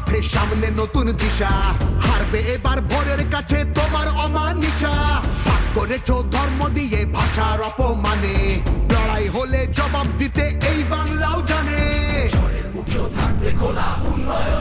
পথে সামনে নতুন দিশা, হারবে এবার ভোরের কাছে তোমার অমানিসা। ভাগ করেছো ধর্ম দিয়ে ভাষার অপমানে, লড়াই হলে জবাব দিতে এই বাংলাও জানে। মুখেও থাকবে খোলা উন্নয়ন